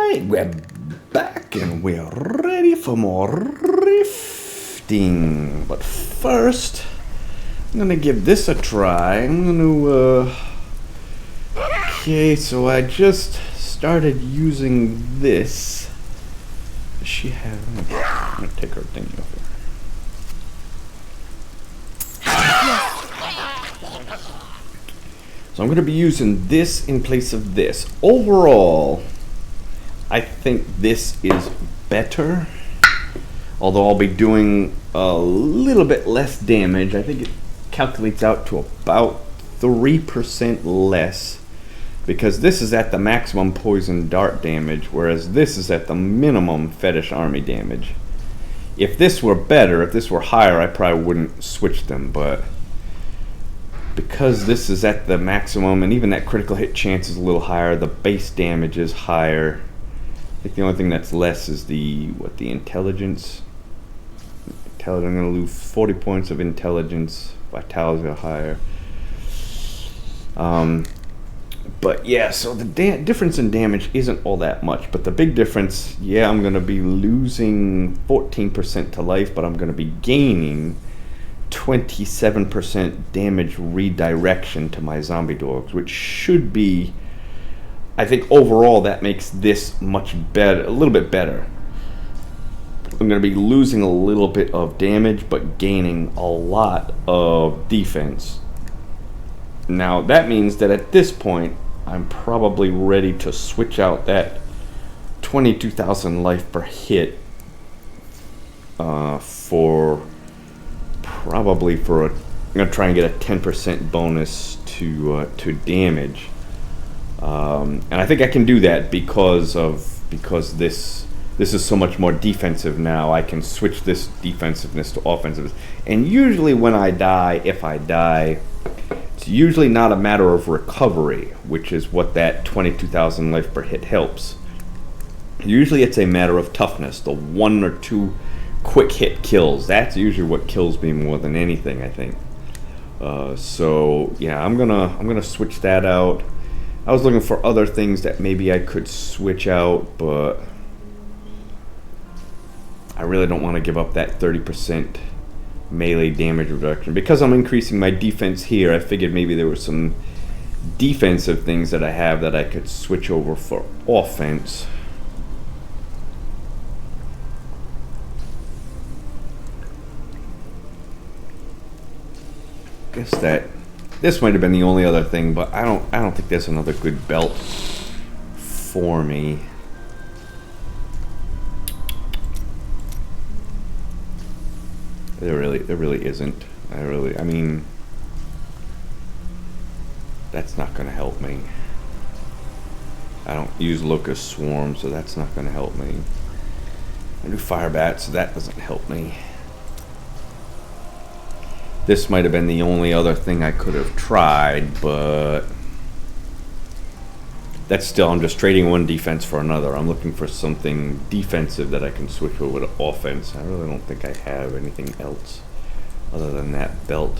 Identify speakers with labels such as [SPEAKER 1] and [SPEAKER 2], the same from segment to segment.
[SPEAKER 1] Alright, we're back and we're ready for more rifting. But first, I'm gonna give this a try. I'm gonna, okay, so I just started using this. Does she have, I'm gonna take her thing off here. So I'm gonna be using this in place of this. Overall, I think this is better, although I'll be doing a little bit less damage. I think it calculates out to about 3% less, because this is at the maximum poison dart damage, whereas this is at the minimum fetish army damage. If this were better, if this were higher, I probably wouldn't switch them, but because this is at the maximum, and even that critical hit chance is a little higher, the base damage is higher. I think the only thing that's less is the intelligence. I'm going to lose 40 points of intelligence. Vitality are higher. But yeah, so the difference in damage isn't all that much. But the big difference, yeah, I'm going to be losing 14% to life, but I'm going to be gaining 27% damage redirection to my zombie dogs, which should be, I think overall that makes this much better, a little bit better. I'm going to be losing a little bit of damage, but gaining a lot of defense. Now that means that at this point, I'm probably ready to switch out that 22,000 life per hit for I'm going to try and get a 10% bonus to damage. And I think I can do that because this is so much more defensive now. I can switch this defensiveness to offensiveness. And usually when I die, if I die, it's usually not a matter of recovery, which is what that 22,000 life per hit helps. Usually it's a matter of toughness, the 1 or 2 quick hit kills. That's usually what kills me more than anything, I think. So yeah, I'm gonna switch that out. I was looking for other things that maybe I could switch out, but I really don't want to give up that 30% melee damage reduction. Because I'm increasing my defense here, I figured maybe there were some defensive things that I have that I could switch over for offense. Guess that this might have been the only other thing, but I don't think there's another good belt for me. There really isn't. I mean, that's not going to help me. I don't use locust swarm, so that's not going to help me. I do fire bat, so that doesn't help me. This might have been the only other thing I could have tried, but that's still, I'm just trading one defense for another. I'm looking for something defensive that I can switch over to offense. I really don't think I have anything else other than that belt.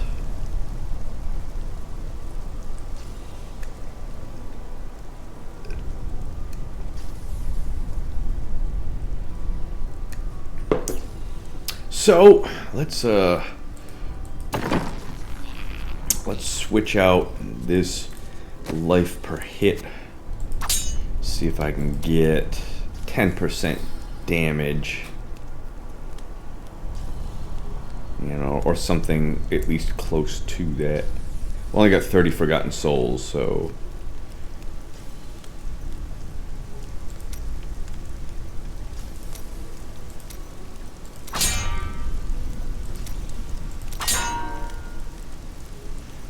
[SPEAKER 1] So let's switch out this life per hit. See if I can get 10% damage, you know, or something at least close to that. I've only got 30 forgotten souls, so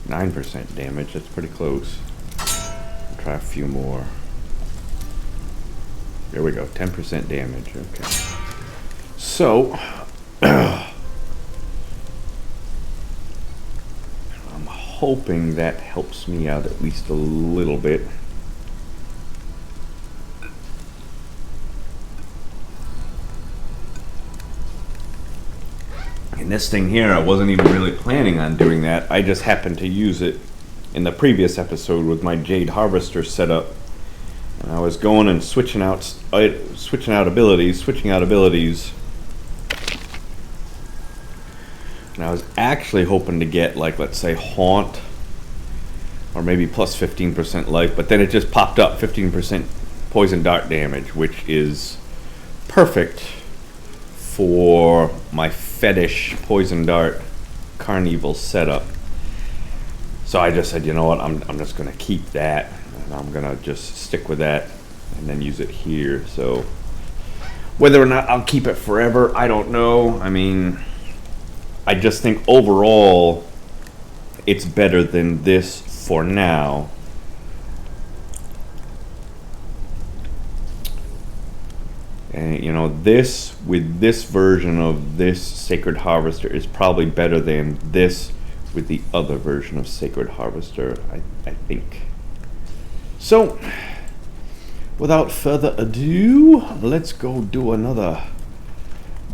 [SPEAKER 1] %9 damage. That's pretty close. I'll try a few more. There we go, 10% damage. Okay. So, I'm hoping that helps me out at least a little bit. And this thing here, I wasn't even really planning on doing that. I just happened to use it in the previous episode with my Jade Harvester setup. And I was going and switching out abilities, and I was actually hoping to get, like, let's say Haunt, or maybe plus 15% life, but then it just popped up 15% poison dart damage, which is perfect for my fetish poison dart carnival setup. So I just said, you know what, I'm just gonna keep that, and I'm gonna just stick with that and then use it here. So whether or not I'll keep it forever, I don't know. I mean, I just think overall it's better than this for now. And you know, this with this version of this Sacred Harvester is probably better than this with the other version of Sacred Harvester, I think. So without further ado, let's go do another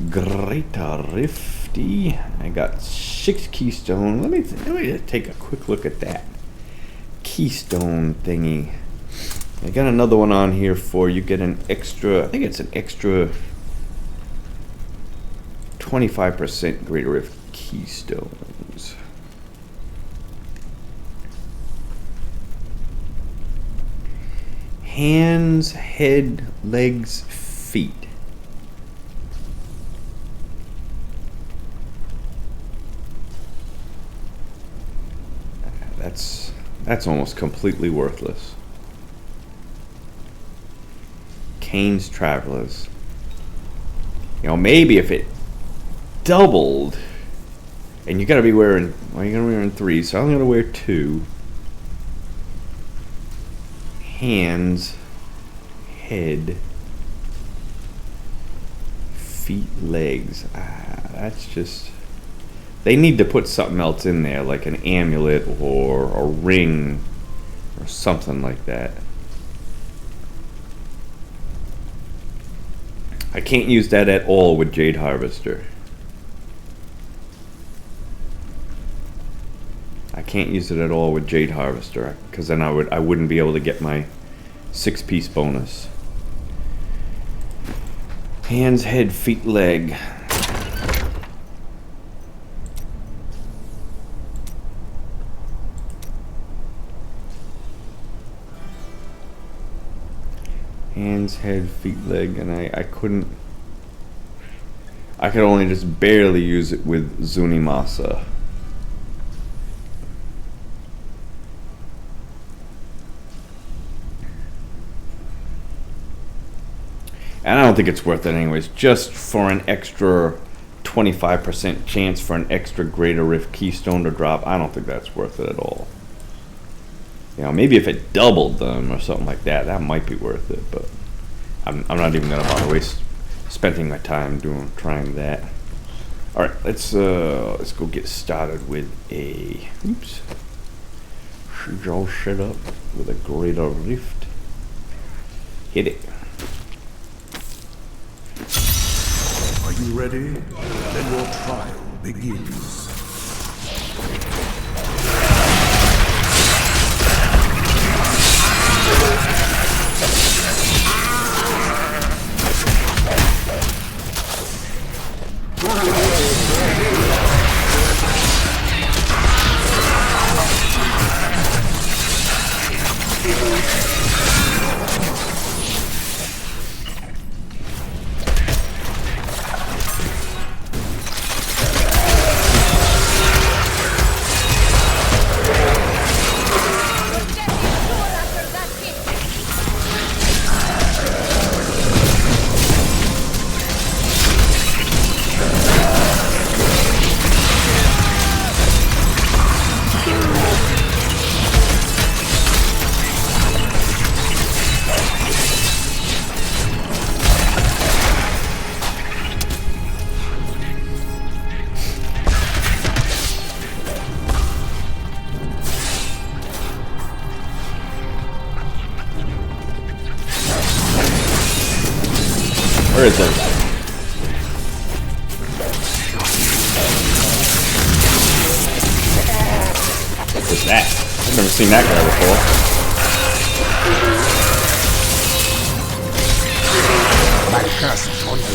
[SPEAKER 1] Greater Rifty. I got 6 keystone. Let me take a quick look at that keystone thingy. I got another one on here for you. Get an extra, I think it's an extra 25% Greater Rift keystones. Hands, head, legs, feet. That's almost completely worthless. Kane's Travelers. You know, maybe if it doubled, and you gotta be wearing, well, you're gonna be wearing 3, so I'm gonna wear 2. Hands, head, feet, legs. That's just, they need to put something else in there, like an amulet or a ring or something like that. I can't use that at all with Jade Harvester. I can't use it at all with Jade Harvester, because then I wouldn't be able to get my 6-piece bonus. Hands, head, feet, leg. Hands, head, feet, leg, and I could only just barely use it with Zunimasa. And I don't think it's worth it anyways, just for an extra 25% chance for an extra Greater Rift Keystone to drop. I don't think that's worth it at all. You know, maybe if it doubled them or something like that, that might be worth it, but I'm not even gonna bother spending my time trying that. All right, let's go get started with a should all set up with a Greater Rift. Hit it.
[SPEAKER 2] Are you ready? Then your trial begins.
[SPEAKER 1] Where is it? What's that? I've never seen that guy before.
[SPEAKER 2] curse upon you.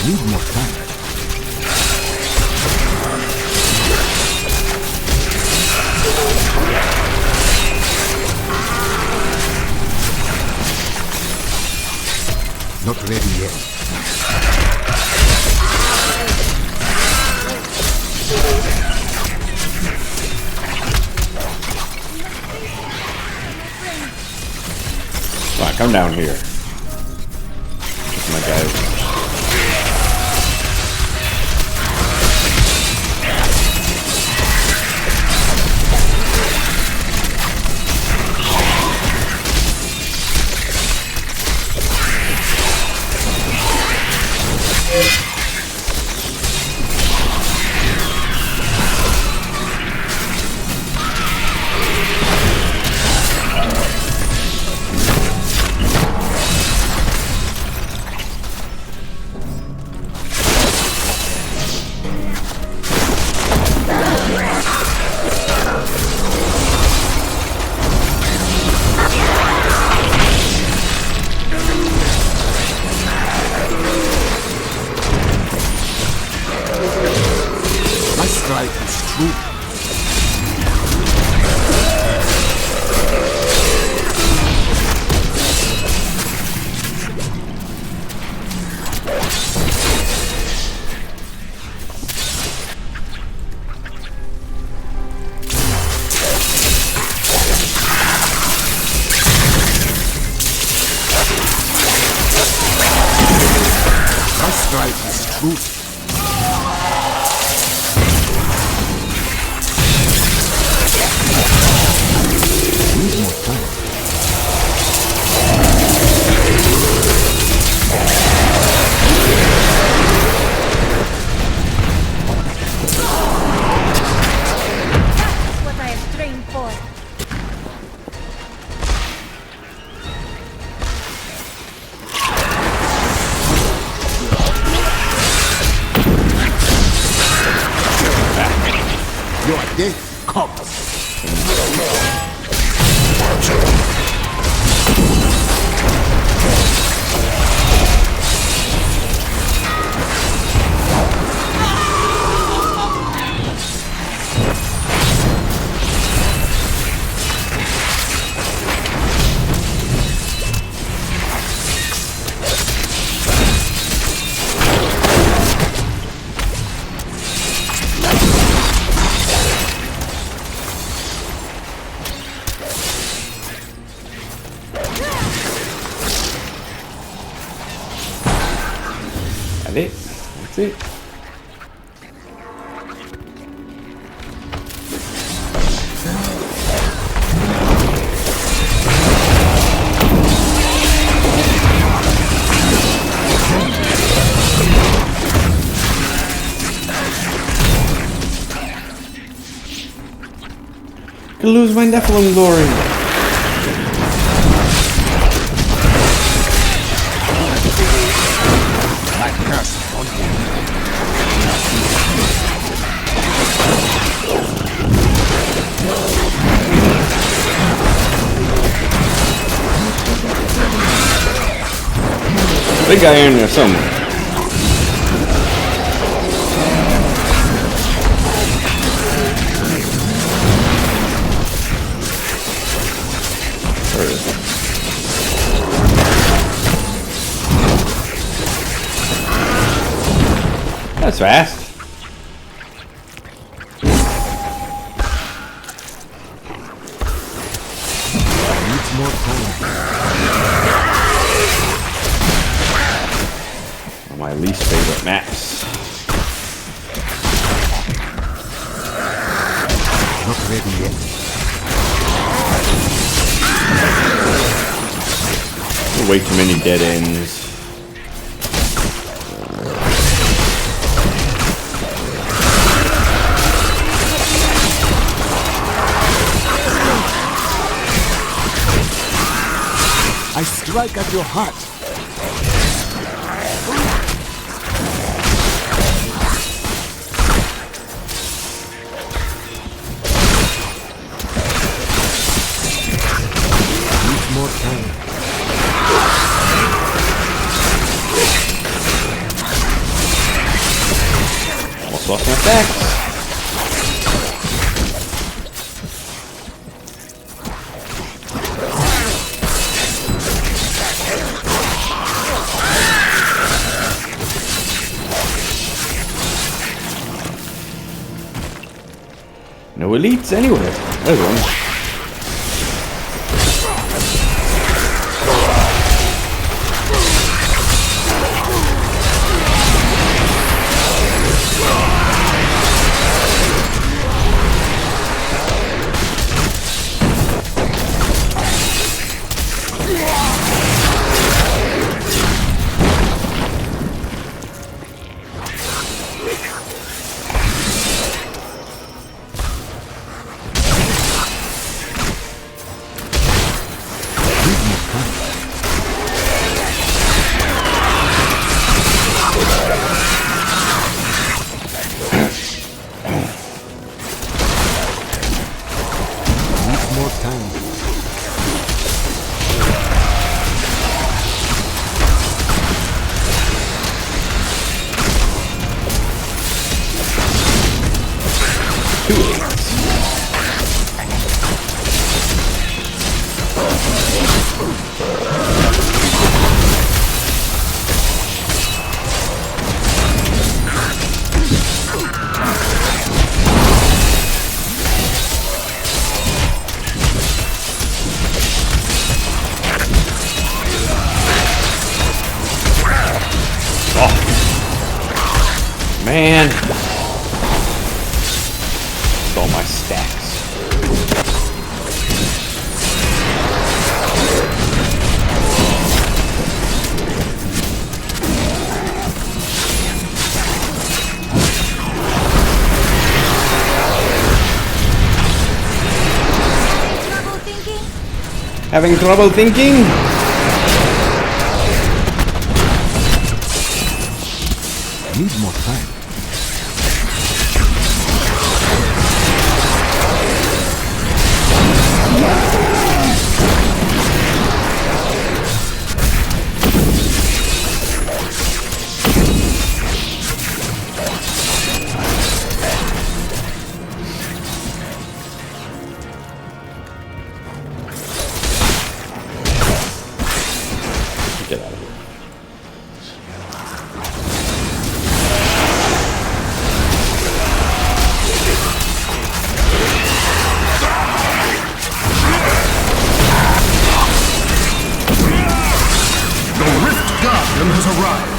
[SPEAKER 2] Need more time. Not ready yet.
[SPEAKER 1] Come on, come down here. My guys. That's it. Could lose my Nephilim glory. Big guy in there somewhere. Where is it? That's fast.
[SPEAKER 2] Needs more time.
[SPEAKER 1] My least favorite maps.
[SPEAKER 2] Not ready yet.
[SPEAKER 1] Way too many dead ends.
[SPEAKER 2] I strike at your heart. Need more time.
[SPEAKER 1] Almost lost my stacks. No elites anywhere. There's one. Man, all my stacks.
[SPEAKER 3] Trouble thinking?
[SPEAKER 1] Having trouble thinking?
[SPEAKER 2] Need more time.
[SPEAKER 1] Get out of here.
[SPEAKER 4] Guardian has arrived.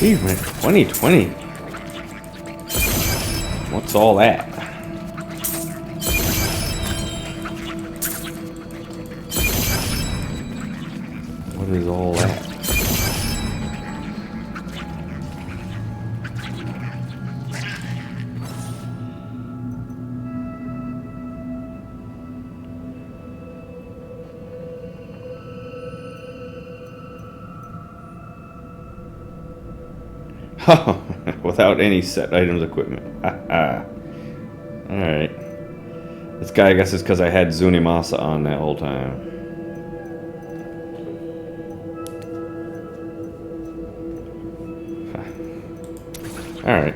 [SPEAKER 1] Achievement 2020. What's all that? What is all that? Oh, without any set items equipment. Alright. This guy, I guess, is because I had Zunimasa on that whole time. Alright.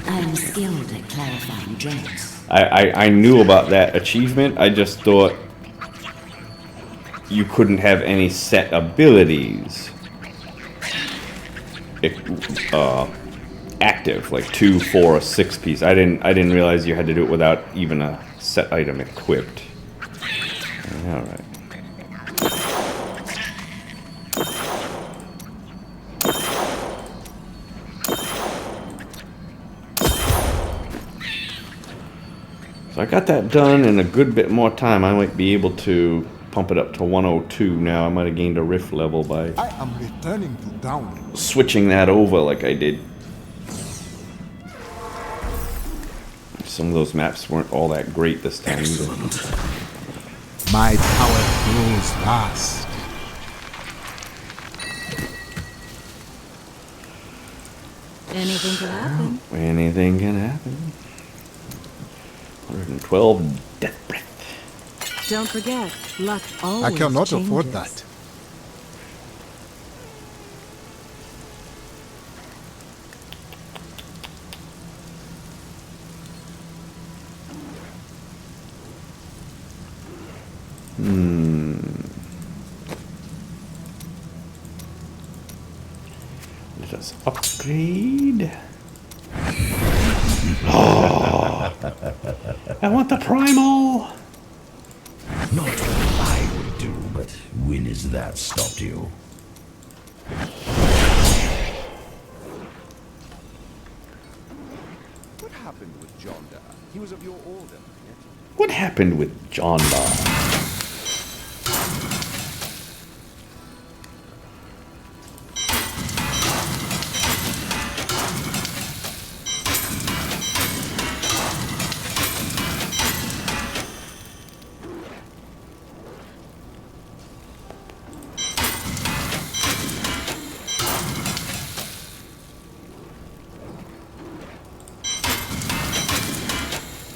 [SPEAKER 3] I'm skilled at clarifying dreams.
[SPEAKER 1] I knew about that achievement. I just thought you couldn't have any set abilities active, like 2, 4, or 6 piece. I didn't realize you had to do it without even a set item equipped. All right. So I got that done in a good bit more time. I might be able to pump it up to 102 now. I might have gained a rift level by
[SPEAKER 2] I am returning to down.
[SPEAKER 1] switching that over like I did. Some of those maps weren't all that great this time.
[SPEAKER 4] Excellent.
[SPEAKER 2] My power grows fast.
[SPEAKER 3] Anything could happen.
[SPEAKER 1] Anything can happen. 112 death breath.
[SPEAKER 3] Don't forget, luck always
[SPEAKER 2] I cannot
[SPEAKER 3] changes.
[SPEAKER 2] afford that.
[SPEAKER 1] Let us upgrade. Oh, I want the Primal.
[SPEAKER 5] Not what I would do, but when has that stopped you?
[SPEAKER 6] What happened with Jonda? He was of your order, yet?
[SPEAKER 1] What happened with John Bar?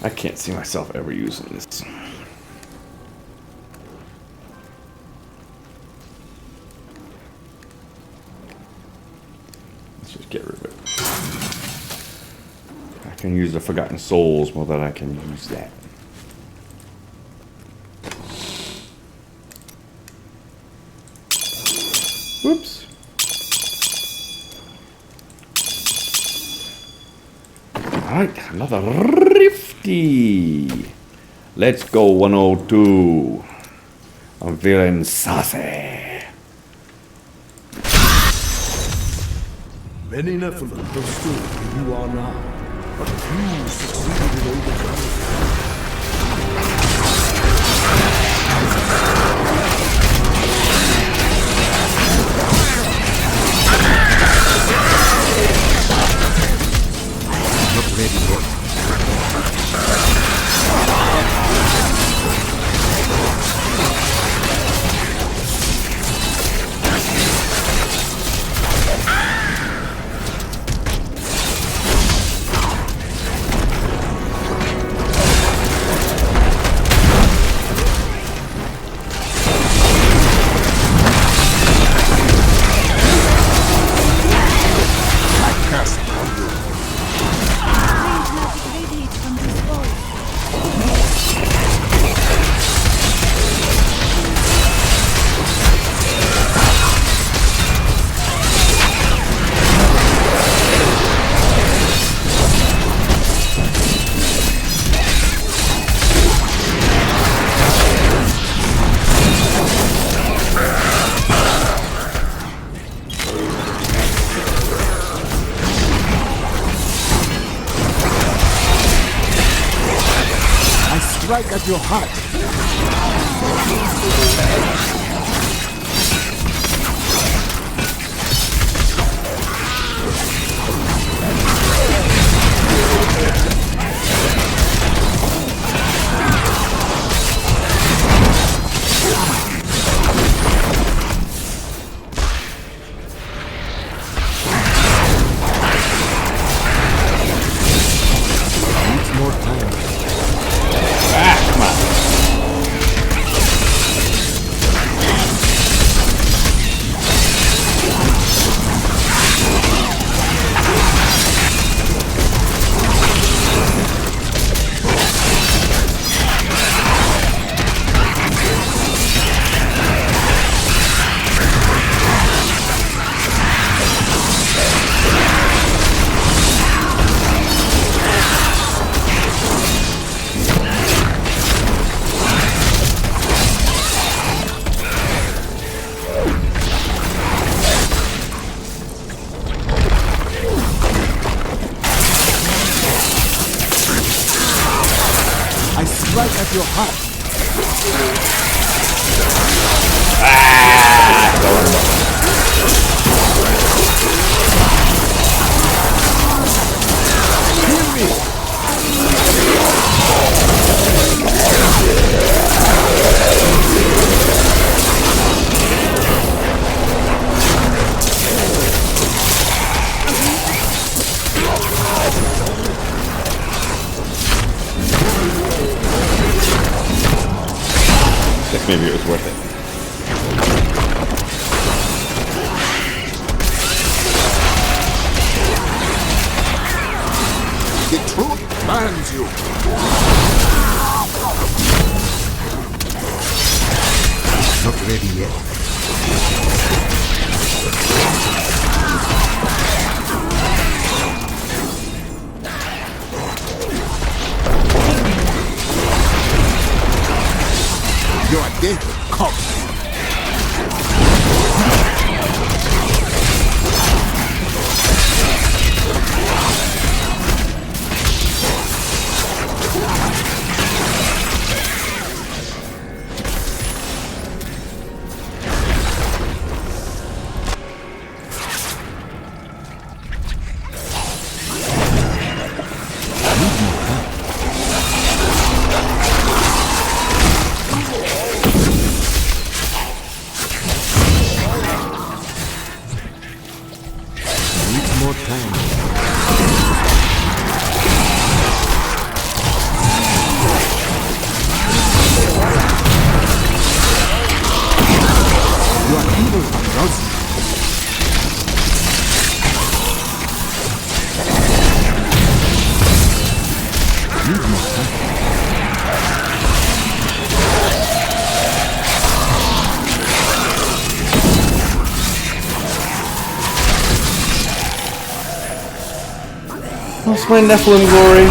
[SPEAKER 1] I can't see myself ever using this. Let's just get rid of it. I can use the Forgotten Souls more than I can use that. Whoops. Alright, another Rifty. Let's go 102. I'm feeling saucy.
[SPEAKER 4] Many Nephilim have stood where you are now, but few succeeded in overcoming.
[SPEAKER 2] Not ready yet. Strike at your heart. Needs more time.
[SPEAKER 1] Ah, come on.
[SPEAKER 2] I strike at your heart. Hear me.
[SPEAKER 1] Guess maybe it was worth it.
[SPEAKER 2] The truth burns you. Not ready yet. You are dead. Come. More time. You are evil, Rosie. Need more time.
[SPEAKER 1] What's my Nephilim glory?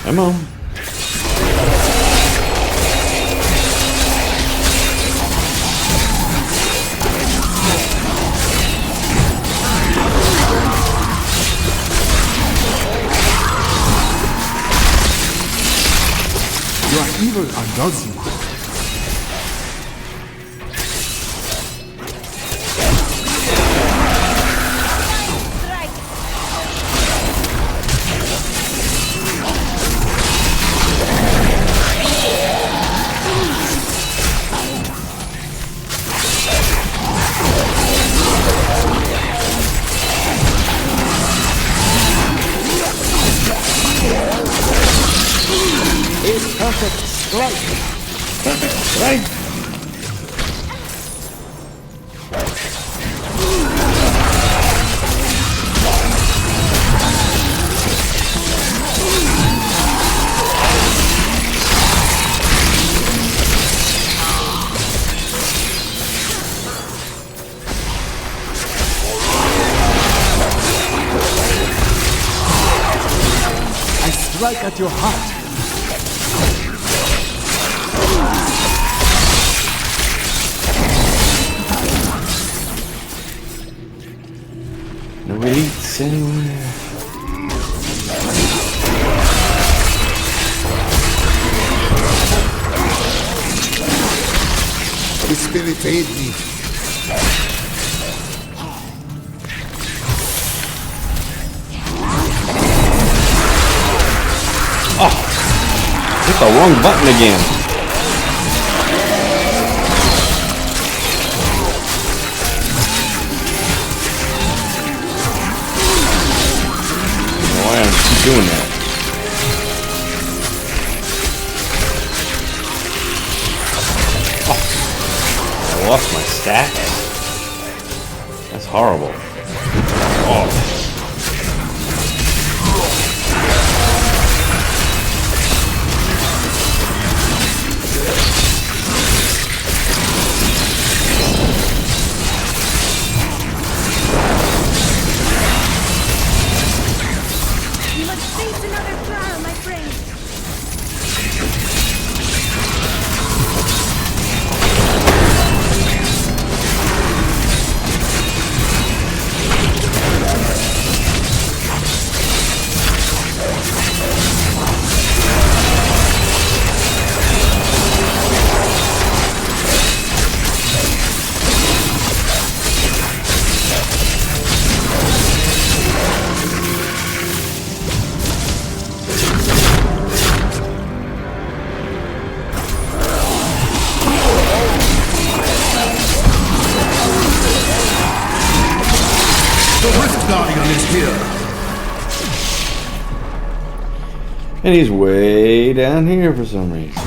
[SPEAKER 1] Come on.
[SPEAKER 2] You are evil, Rosie. Perfect strike.
[SPEAKER 1] Perfect strike.
[SPEAKER 2] I strike at your heart.
[SPEAKER 1] No elites anywhere.
[SPEAKER 2] The spirit aid me.
[SPEAKER 1] Hit the wrong button again. Why am I doing that? Oh, I lost my stats. That's horrible.
[SPEAKER 7] You must face another trial, my friend.
[SPEAKER 5] The Rift Guardian is here.
[SPEAKER 1] And he's way down here for some reason.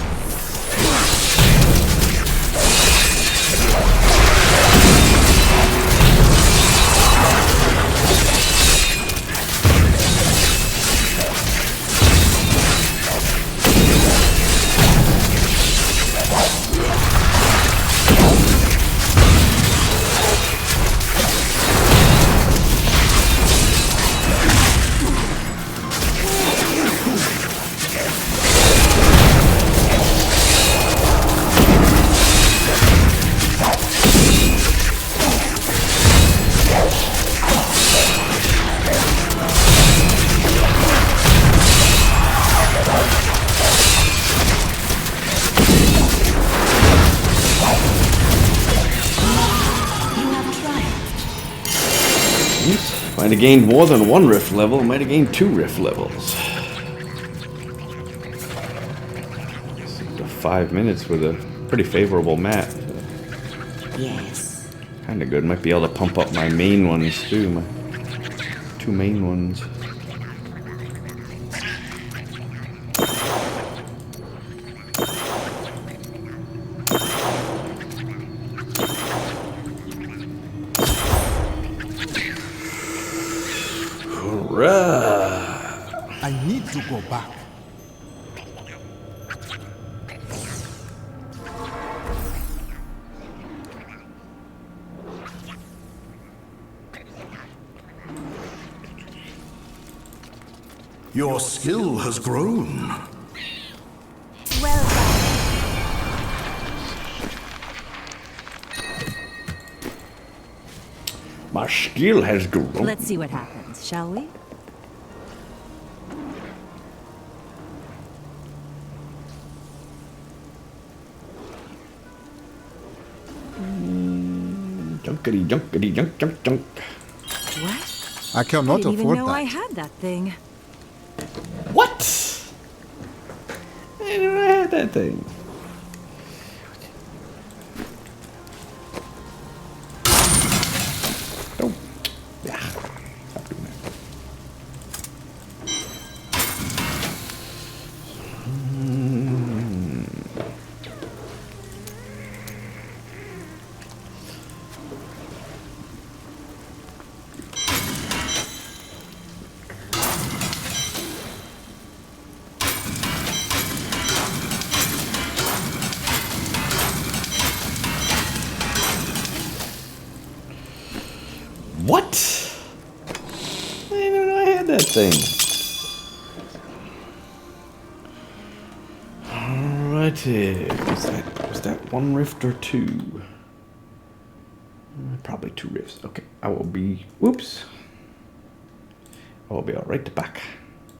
[SPEAKER 1] Might have gained more than one rift level, might have gained 2 rift levels. 5 minutes with a pretty favorable map.
[SPEAKER 3] Yes.
[SPEAKER 1] Kinda good. Might be able to pump up my main ones too. My 2 main ones.
[SPEAKER 2] I need to go back.
[SPEAKER 5] Your skill has grown.
[SPEAKER 7] Well done.
[SPEAKER 1] My skill has grown.
[SPEAKER 7] Let's see what happens, shall we?
[SPEAKER 1] Junkity, junkity, junk, junk, junk.
[SPEAKER 7] What?
[SPEAKER 2] I
[SPEAKER 7] I
[SPEAKER 2] cannot
[SPEAKER 7] didn't even
[SPEAKER 2] afford
[SPEAKER 7] know
[SPEAKER 2] that.
[SPEAKER 7] I had that thing.
[SPEAKER 1] What? I didn't know I had that thing. Oh. Yeah. Stop doing that. What? I didn't know I had that thing. Alrighty. Was that 1 rift or 2? Probably 2 rifts. Okay. I will be. Whoops. I will be right back.